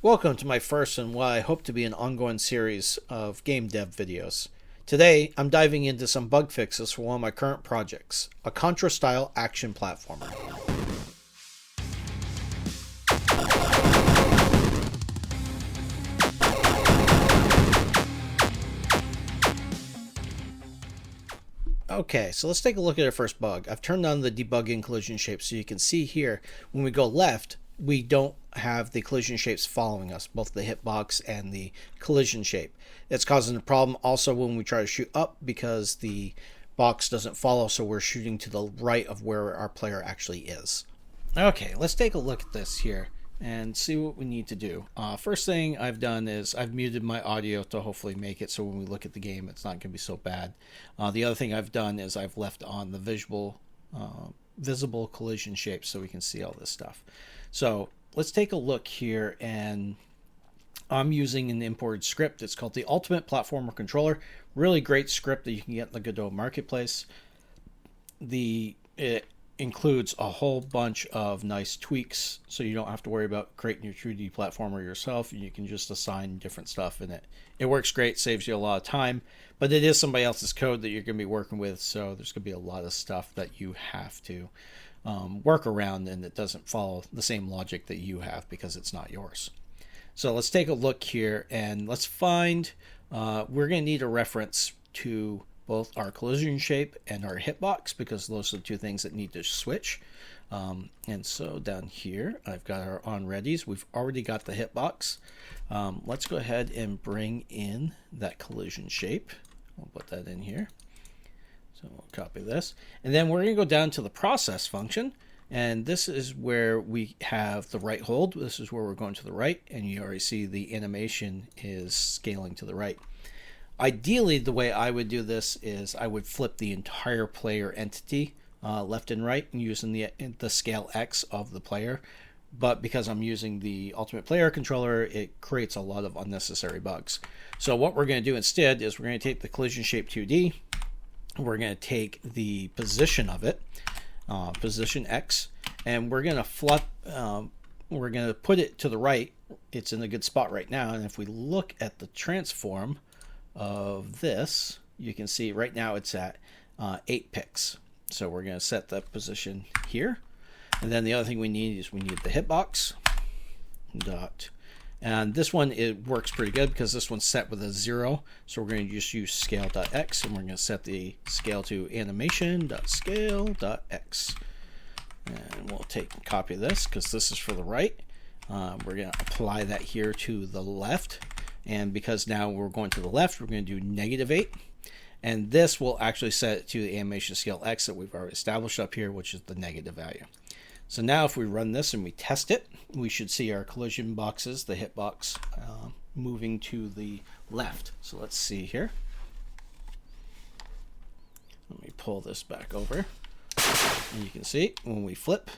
Welcome to my first and what I hope to be an ongoing series of game dev videos. Today, I'm diving into some bug fixes for one of my current projects, a Contra-style action platformer. Okay, so let's take a look at our first bug. I've turned on the debugging collision shapes so you can see here when we go left, we don't have the collision shapes following us, both the hitbox and the collision shape. It's causing a problem also when we try to shoot up because the box doesn't follow, so we're shooting to the right of where our player actually is. Okay, let's take a look at this here and see what we need to do. First thing I've done is I've muted my audio to hopefully make it so when we look at the game it's not going to be so bad. The other thing I've done is I've left on the visible collision shapes so we can see all this stuff. So let's take a look here, and I'm using an imported script. It's called the Ultimate Platformer Controller. Really great script that you can get in the Godot marketplace. It includes a whole bunch of nice tweaks so you don't have to worry about creating your 2D platformer yourself. You can just assign different stuff in it. It works great, saves you a lot of time, but it is somebody else's code that you're going to be working with, so there's going to be a lot of stuff that you have to work around, and it doesn't follow the same logic that you have because it's not yours. So let's take a look here and let's find, we're going to need a reference to both our collision shape and our hitbox because those are the two things that need to switch. And so down here, I've got our on readies. We've already got the hitbox. Let's go ahead and bring in that collision shape. We'll put that in here. So we'll copy this. And then we're going to go down to the process function. And this is where we have the right hold. This is where we're going to the right. And you already see the animation is scaling to the right. Ideally, the way I would do this is I would flip the entire player entity left and right and using the scale X of the player. But because I'm using the Ultimate Player Controller, it creates a lot of unnecessary bugs. So what we're going to do instead is we're going to take the collision shape 2D. We're going to take the position of it, position X, and we're going to flip. We're going to put it to the right. It's in a good spot right now. And if we look at the transform of this, you can see right now it's at 8 pixels. So we're going to set that position here. And then the other thing we need is we need the hitbox dot. And this one, it works pretty good because this one's set with a 0. So we're going to just use scale.x, and we're going to set the scale to animation.scale.x. And we'll take and copy this because this is for the right. We're going to apply that here to the left. And because now we're going to the left, we're going to do -8. And this will actually set it to the animation scale X that we've already established up here, which is the negative value. So now if we run this and we test it, we should see our collision boxes, the hitbox, moving to the left. So let's see here. Let me pull this back over. And you can see when we flip,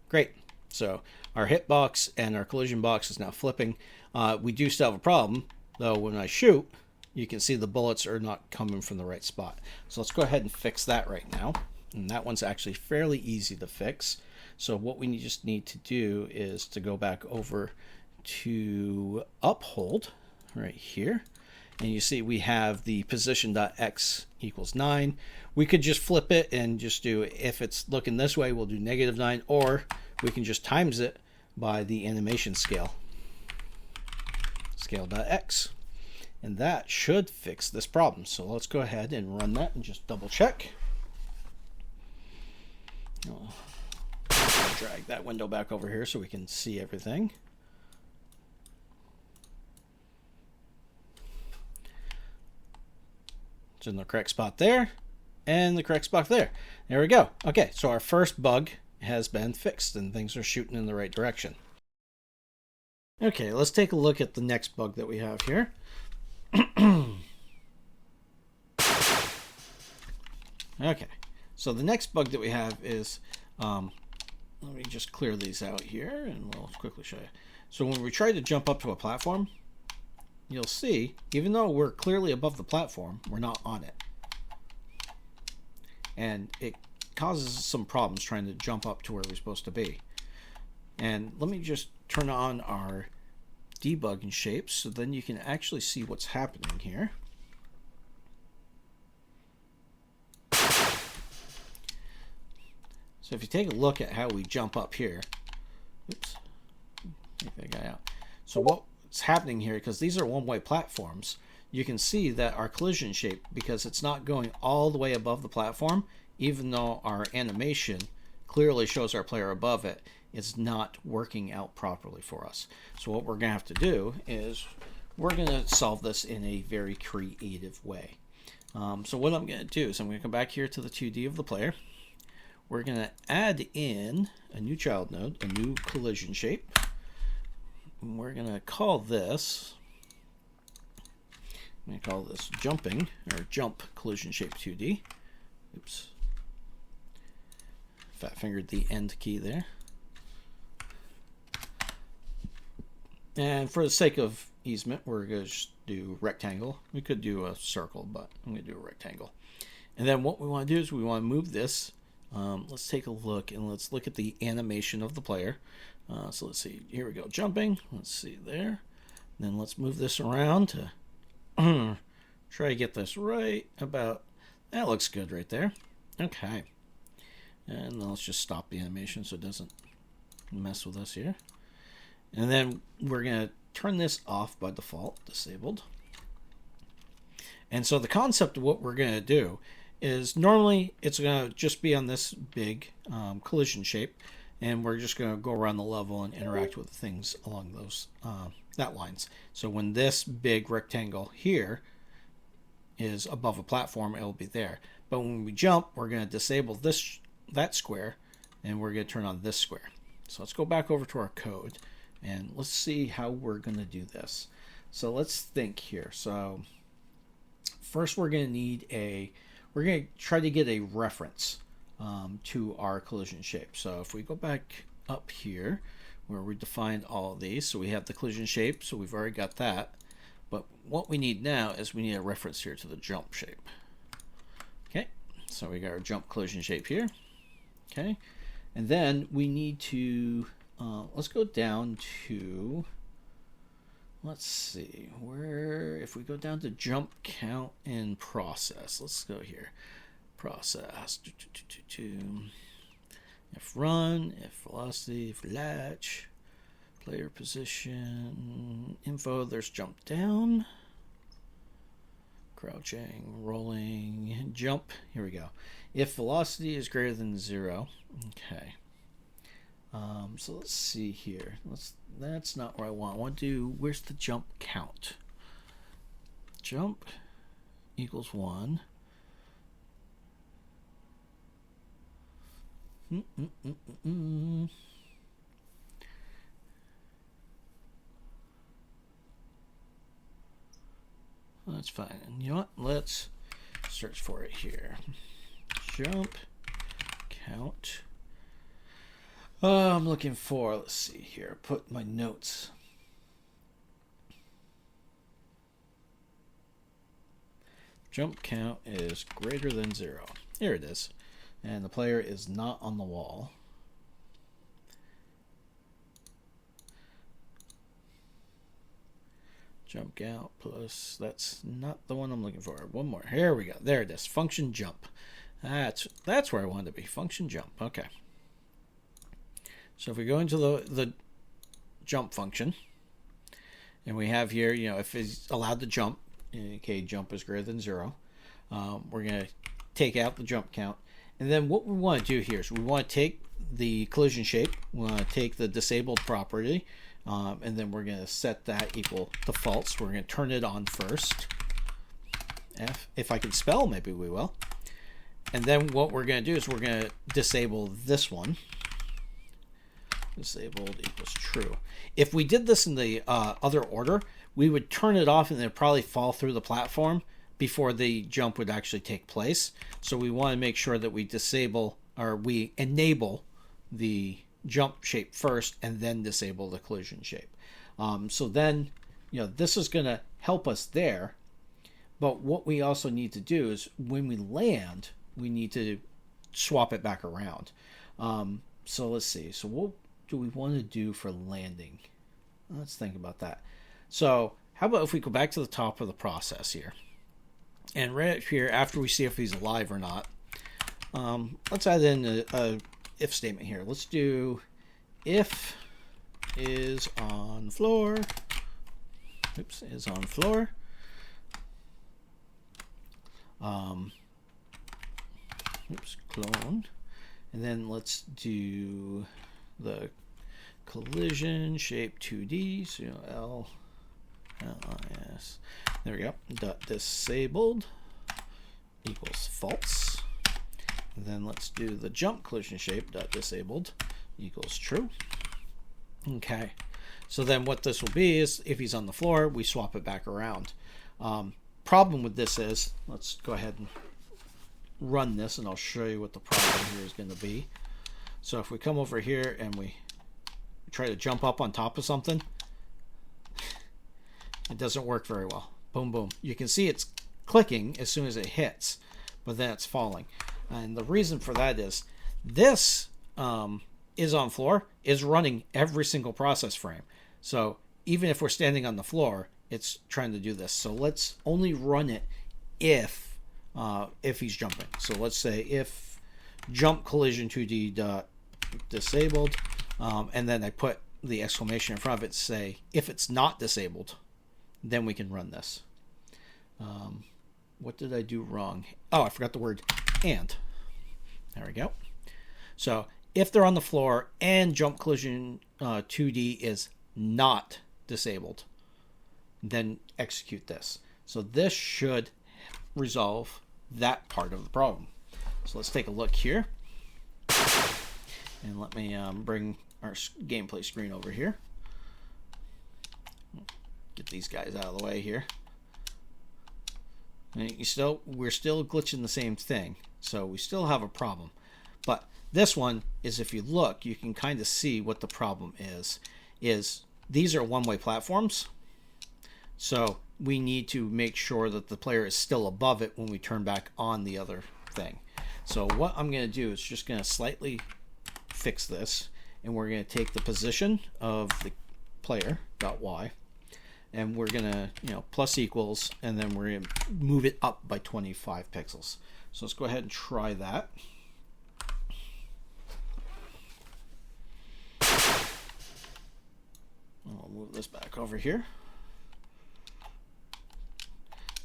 great. So our hitbox and our collision box is now flipping. We do still have a problem, though. When I shoot, you can see the bullets are not coming from the right spot. So let's go ahead and fix that right now. And that one's actually fairly easy to fix. So what we just need to do is to go back over to uphold right here. And you see we have the position.x equals 9. We could just flip it and just do, if it's looking this way, we'll do -9, or we can just times it by the animation scale, scale.x. And that should fix this problem. So let's go ahead and run that and just double check. Drag that window back over here so we can see everything. It's in the correct spot there and the correct spot there. There we go. Okay, so our first bug has been fixed and things are shooting in the right direction. Okay, let's take a look at the next bug that we have here. Okay, so the next bug that we have is, let me just clear these out here and we'll quickly show you. So when we try to jump up to a platform, you'll see, even though we're clearly above the platform, we're not on it. And it causes some problems trying to jump up to where we're supposed to be. And let me just turn on our debugging shapes so then you can actually see what's happening here. So if you take a look at how we jump up here, oops, take that guy out. So what's happening here, because these are one-way platforms, you can see that our collision shape, because it's not going all the way above the platform, even though our animation clearly shows our player above it, it's not working out properly for us. So what we're going to have to do is we're going to solve this in a very creative way. So what I'm going to do is I'm going to come back here to the 2D of the player. We're going to add in a new child node, a new collision shape. And we're going to call this, I'm going to call this jumping, or jump collision shape 2D. Oops. Fat fingered the end key there. And for the sake of easement, we're going to just do rectangle. We could do a circle, but I'm going to do a rectangle. And then what we want to do is we want to move this. Let's take a look, and let's look at the animation of the player. So let's see. Here we go. Jumping. Let's see there. And then let's move this around to try to get this right about. That looks good right there. Okay. And then let's just stop the animation so it doesn't mess with us here. And then we're going to turn this off by default, disabled. And so the concept of what we're going to do is normally it's going to just be on this big collision shape, and we're just going to go around the level and interact with things along those that lines. So when this big rectangle here is above a platform, it'll be there. But when we jump, we're going to disable that square, and we're going to turn on this square. So let's go back over to our code, and let's see how we're going to do this. So let's think here. So first we're going to need we're going to try to get a reference to our collision shape. So if we go back up here where we defined all of these, so we have the collision shape, so we've already got that. But what we need now is we need a reference here to the jump shape. Okay, so we got our jump collision shape here. Okay, and then we need to let's go down to, let's see, where, if we go down to jump count and process, let's go here, process, if run, if velocity, if latch, player position, info, there's jump down, crouching, rolling, jump, here we go. If velocity is greater than 0, okay. So let's see here. That's not what I want. I want to do, where's the jump count? Jump equals 1. That's fine. And you know what? Let's search for it here. Jump count. I'm looking for, let's see here, put my notes. Jump count is greater than 0. Here it is. And the player is not on the wall. Jump count plus, that's not the one I'm looking for. One more. Here we go. There it is. Function jump. That's where I wanted to be. Function jump. Okay. So if we go into the jump function, and we have here, you know, if it's allowed to jump, okay, jump is greater than 0, we're going to take out the jump count. And then what we want to do here is we want to take the collision shape, we want to take the disabled property, and then we're going to set that equal to false. We're going to turn it on first. If I can spell, maybe we will. And then what we're going to do is we're going to disable this one. Disabled equals true. If we did this in the other order, we would turn it off and then probably fall through the platform before the jump would actually take place. So we want to make sure that we disable, or we enable the jump shape first and then disable the collision shape. So then, you know, this is going to help us there. But what we also need to do is when we land, we need to swap it back around. So let's see. So what do we want to do for landing? Let's think about that. So how about if we go back to the top of the process here, and right up here, after we see if he's alive or not, let's add in a if statement here. Let's do if is on floor. Oops, is on floor. Oops, clone. And then let's do the collision shape 2D. So LIS. There we go. Dot disabled equals false. And then let's do the jump collision shape dot disabled equals true. Okay. So then what this will be is if he's on the floor, we swap it back around. Problem with this is, let's go ahead and run this and I'll show you what the problem here is going to be. So if we come over here and we try to jump up on top of something, it doesn't work very well. Boom, boom. You can see it's clicking as soon as it hits, but then it's falling. And the reason for that is this is on floor is running every single process frame. So even if we're standing on the floor, it's trying to do this. So let's only run it if he's jumping. So let's say if jump collision 2D dot disabled, and then I put the exclamation in front of it to say if it's not disabled, then we can run this. What did I do wrong? Oh, I forgot the word and. There we go. So if they're on the floor and jump collision 2D is not disabled, then execute this. So this should resolve that part of the problem. So let's take a look here. And let me bring our gameplay screen over here. Get these guys out of the way here. And we're still glitching the same thing. So we still have a problem. But this one is, if you look, you can kind of see what the problem is these are one-way platforms. So we need to make sure that the player is still above it when we turn back on the other thing. So what I'm going to do is just going to slightly fix this, and we're going to take the position of the player .y, and we're going to plus equals, and then we're going to move it up by 25 pixels. So let's go ahead and try that. I'll move this back over here.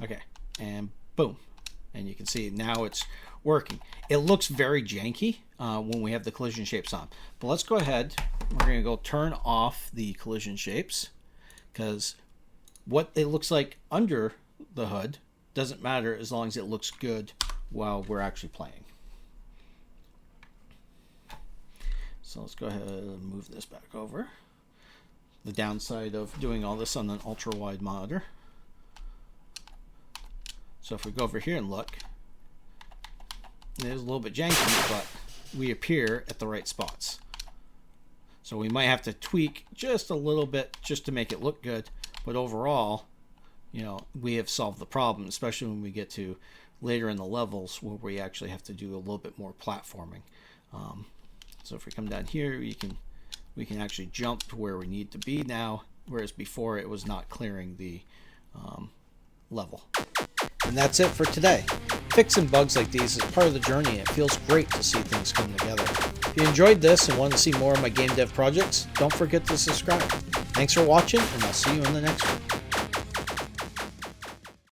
Okay, and boom. And you can see now it's working. It looks very janky when we have the collision shapes on. But let's go ahead. We're going to go turn off the collision shapes, because what it looks like under the hood doesn't matter as long as it looks good while we're actually playing. So let's go ahead and move this back over. The downside of doing all this on an ultra wide monitor. So if we go over here and look, it is a little bit janky, but we appear at the right spots. So we might have to tweak just a little bit just to make it look good, but overall, we have solved the problem, especially when we get to later in the levels where we actually have to do a little bit more platforming. So if we come down here, we can actually jump to where we need to be now, whereas before it was not clearing the level. And that's it for today. Fixing bugs like these is part of the journey, and it feels great to see things come together. If you enjoyed this and want to see more of my game dev projects, don't forget to subscribe. Thanks for watching, and I'll see you in the next one.